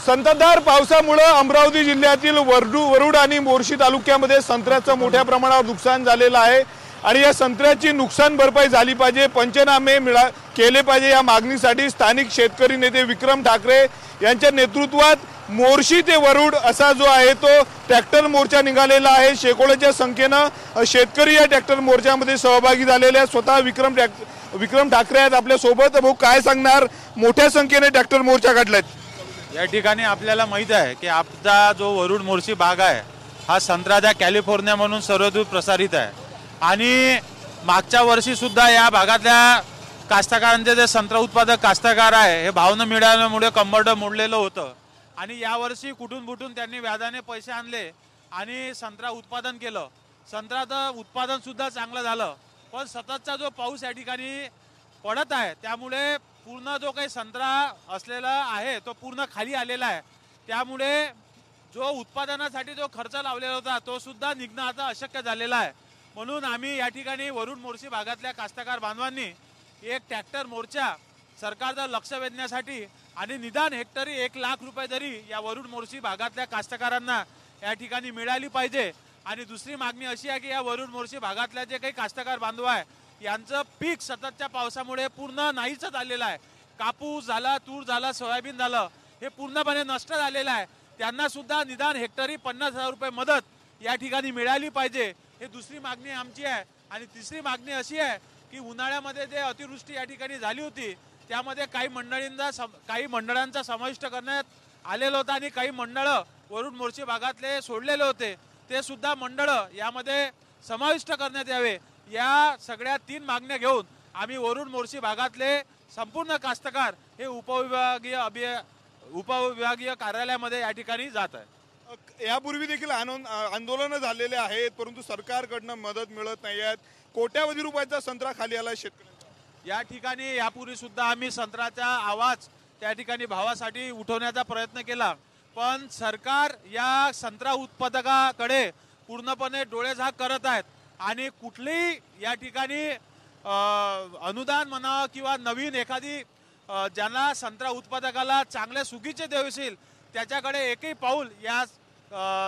संततधार पावसामुळे अमरावती जिल्ह्यातील वरुड आणि मोर्शी तालुक्यामध्ये संत्र्याचं मोठ्या प्रमाणावर नुकसान झालेलं आहे आणि या संत्र्याची नुकसान भरपाई झाली पाहिजे, पंचनामे केले पाहिजे या मागणीसाठी स्थानिक शेतकरी नेते विक्रम ठाकरे यांच्या नेतृत्वात मोर्शी ते वरुड असा जो आहे तो ट्रॅक्टर मोर्चा निघालेला आहे। शेकडोच्या संख्येने शेतकरी या ट्रॅक्टर मोर्चामध्ये सहभागी झालेले आहेत। स्वतः विक्रम ठाकरे आहेत आपल्या सोबत। भाऊ काय सांगणार, मोठ्या संख्येने ट्रॅक्टर मोर्चा काढलाय या ठिकाणी? आपल्याला माहित आहे की आपला जो वरुड मोर्शी भाग आहे हा संत्र्याचा कॅलिफोर्निया म्हणून सर्वदूर प्रसारित आहे आणि मागच्या वर्षी सुद्धा या भागातल्या कास्तकारांचे जे संत्रा उत्पादक कास्तकार आहे हे भाव न मिळाल्यामुळे कंबरड मोडलेलं होतं आणि यावर्षी कुठून बुटून त्यांनी व्याजाने पैसे आणले आणि संत्रा उत्पादन केलं। संत्र्याचं उत्पादन सुद्धा चांगलं झालं, पण सततचा जो पाऊस या ठिकाणी पडत आहे त्यामुळे पूर्ण जो काही संत्रा असलेला आहे तो पूर्ण खाली आलेला आहे। त्यामुळे जो उत्पादनासाठी जो खर्च लावलेला होता तो सुद्धा निघणं आता अशक्य झालेला आहे। म्हणून आम्ही या ठिकाणी वरुड मोर्शी भागातल्या कास्तकार बांधवांनी एक ट्रॅक्टर मोर्चा सरकारचं लक्ष वेधण्यासाठी आणि निदान हेक्टरी 1 लाख रुपये जरी या वरुड मोर्शी भागातल्या कास्तकारांना या ठिकाणी मिळाली पाहिजे। आणि दुसरी मागणी अशी आहे की या वरुड मोर्शी भागातल्या जे काही कास्तकार बांधव आहे यांचं पीक सततच्या पावसामुळे पूर्ण नाहीच झालेलं आहे। कापूस झाला, तूर झाला, सोयाबीन झालं, हे पूर्णपणे नष्ट झालेलं आहे। त्यांना सुद्धा निदान हेक्टरी 50,000 रुपये मदत या ठिकाणी मिळाली पाहिजे, हे दुसरी मागणी आमची आहे। आणि तिसरी मागणी अशी आहे की उन्हाळ्यामध्ये जे अतिवृष्टी या ठिकाणी झाली होती त्यामध्ये काही मंडळांचा समाविष्ट करण्यात आलेलं होतं आणि काही मंडळ वरुड मोर्शी भागातले सोडलेले होते, ते सुद्धा मंडळ यामध्ये समाविष्ट करण्यात यावे। या सगळ्या 3 मागण्या घेऊन आम्ही वरुड मोर्शी भागातले संपूर्ण कास्तकार हे उपविभागीय कार्यालयामध्ये या ठिकाणी जात आहे। यापूर्वी देखील आंदोलन झालेले आहेत, परंतु सरकारकडनं मदत मिळत नाही आहे। कोट्यावधी रुपयाचा संत्रा खाली आला शेतकऱ्यांचा। या ठिकाणी यापूर्वी सुद्धा आम्ही संत्र्याचा आवाज त्या ठिकाणी भावासाठी उठवण्याचा प्रयत्न केला, पण सरकार या संत्रा उत्पादकाकडे पूर्णपणे डोळेझाक करत आहेत आणि कुठलीही या ठिकाणी अनुदान म्हणा किंवा नवीन एखादी ज्यांना संत्रा उत्पादकाला चांगले सुगीचे देवशील त्याच्याकडे एकही पाऊल या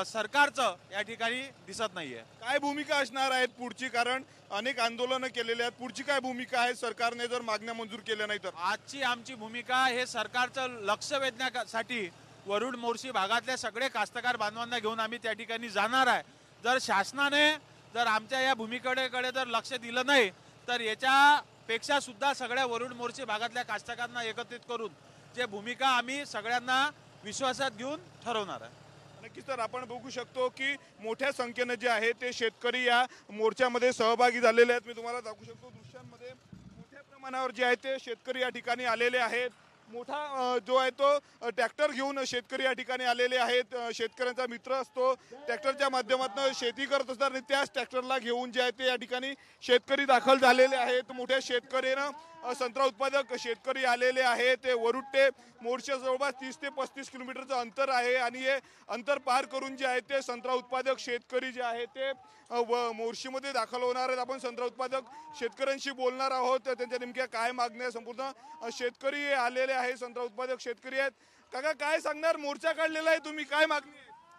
सरकारचं या ठिकाणी दिसत नाहीये। काय भूमिका असणार आहे पुढची, कारण अनेक आंदोलनं केलेली आहेत, पुढची काय भूमिका आहे सरकारने जर मागण्या मंजूर केल्या नाही तर? आजची आमची भूमिका हे सरकारचं लक्ष वेधण्यासाठी वरुड मोर्शी भागातले सगळे कास्तकार बांधवांना घेऊन आम्ही त्या ठिकाणी जाणार आहे। जर शासनाने जर आमच्या या भूमिकेकडे जर लक्ष दिलं नाही तर याच्यापेक्षा सुद्धा सगळ्या वरुड मोर्शी भागातल्या कास्तकारांना एकत्रित करून जे भूमिका आम्ही सगळ्यांना विश्वासात घेऊन ठरवणार आहे। नक्कीच तर आपण बघू शकतो की मोठ्या संख्येने जे आहे ते शेतकरी या मोर्चामध्ये सहभागी झालेले आहेत। मी तुम्हाला दाखवू शकतो दृश्यांमध्ये मोठ्या प्रमाणावर जे आहे ते शेतकरी या ठिकाणी आलेले आहेत। मोठा जो आहे तो ट्रॅक्टर घेऊन शेतकरी या ठिकाणी आलेले आहेत। शेतकऱ्यांचा मित्र असतो, ट्रॅक्टरच्या माध्यमातून शेती करत असतात आणि त्याच ट्रॅक्टरला घेऊन जे आहे ते या ठिकाणी शेतकरी दाखल झालेले आहेत। मोठ्या शेतकऱ्यानं संत्रा उत्पादक शेतकरी आलेले आहेत। ते वरुड ते मोर्शी जवळपास 30 ते 35 किलोमीटरचं अंतर आहे आणि हे अंतर पार करून जे आहे ते संत्रा उत्पादक शेतकरी जे आहे ते मोर्शीमध्ये दाखल होणार आहेत। आपण संत्रा उत्पादक शेतकऱ्यांशी बोलणार आहोत, त्यांच्या नेमक्या काय मागण्या, संपूर्ण शेतकरी आलेले आहे, संत्रा उत्पादक शेतकरी आहेत। काका काय सांगणार, मोर्चा काढलेला आहे तुम्ही, काय मागणी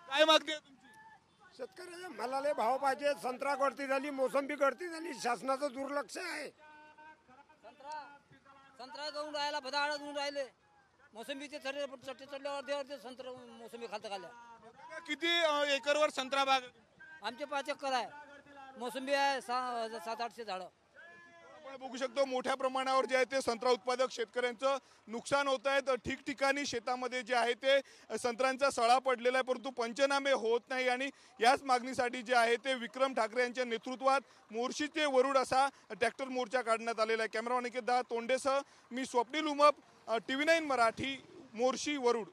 आहे तुमची? शेतकऱ्याच्या मालाला भाव पाहिजे, संत्रा गळती झाली, मोसंबी गळती झाली, शासनाचं दुर्लक्ष आहे। संत्रा जाऊन राहिला, भदाड जाऊन राहिले, मोसंबीचे चट्टे चढल्यावर ते संत्रा मोसंबी खालतं खाल्ल्या। किती एकरवर संत्रा बाग? आमचे 5 एकर आहे, मोसंबी आहे 700-800 झाडं। आपण बघू शकतो मोठ्या प्रमाणावर जे आहे ते संत्रा उत्पादक शेतकऱ्यांचं नुकसान होत आहे। तर ठिकठिकाणी शेतामध्ये जे आहे ते संत्र्यांचा सळा पडलेला आहे, परंतु पंचनामे होत नाही आणि याच मागणीसाठी जे आहे ते विक्रम ठाकरे यांच्या नेतृत्वात मोर्शी ते वरुड असा ट्रॅक्टर मोर्चा काढण्यात आलेला आहे। कॅमेरामॅन निकेत तोंडेसह मी स्वप्नील उमप, TV9 मराठी, मोर्शी वरुड।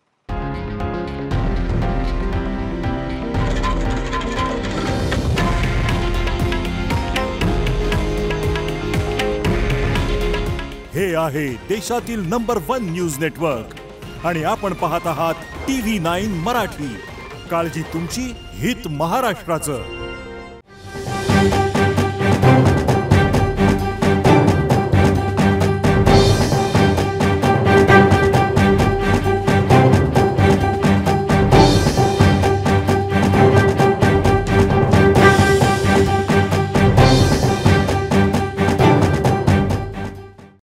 हे आहे देशातील नंबर 1 न्यूज नेटवर्क आणि आपण पाहत आहात TV9 मराठी। काळजी तुमची, हित महाराष्ट्राचं।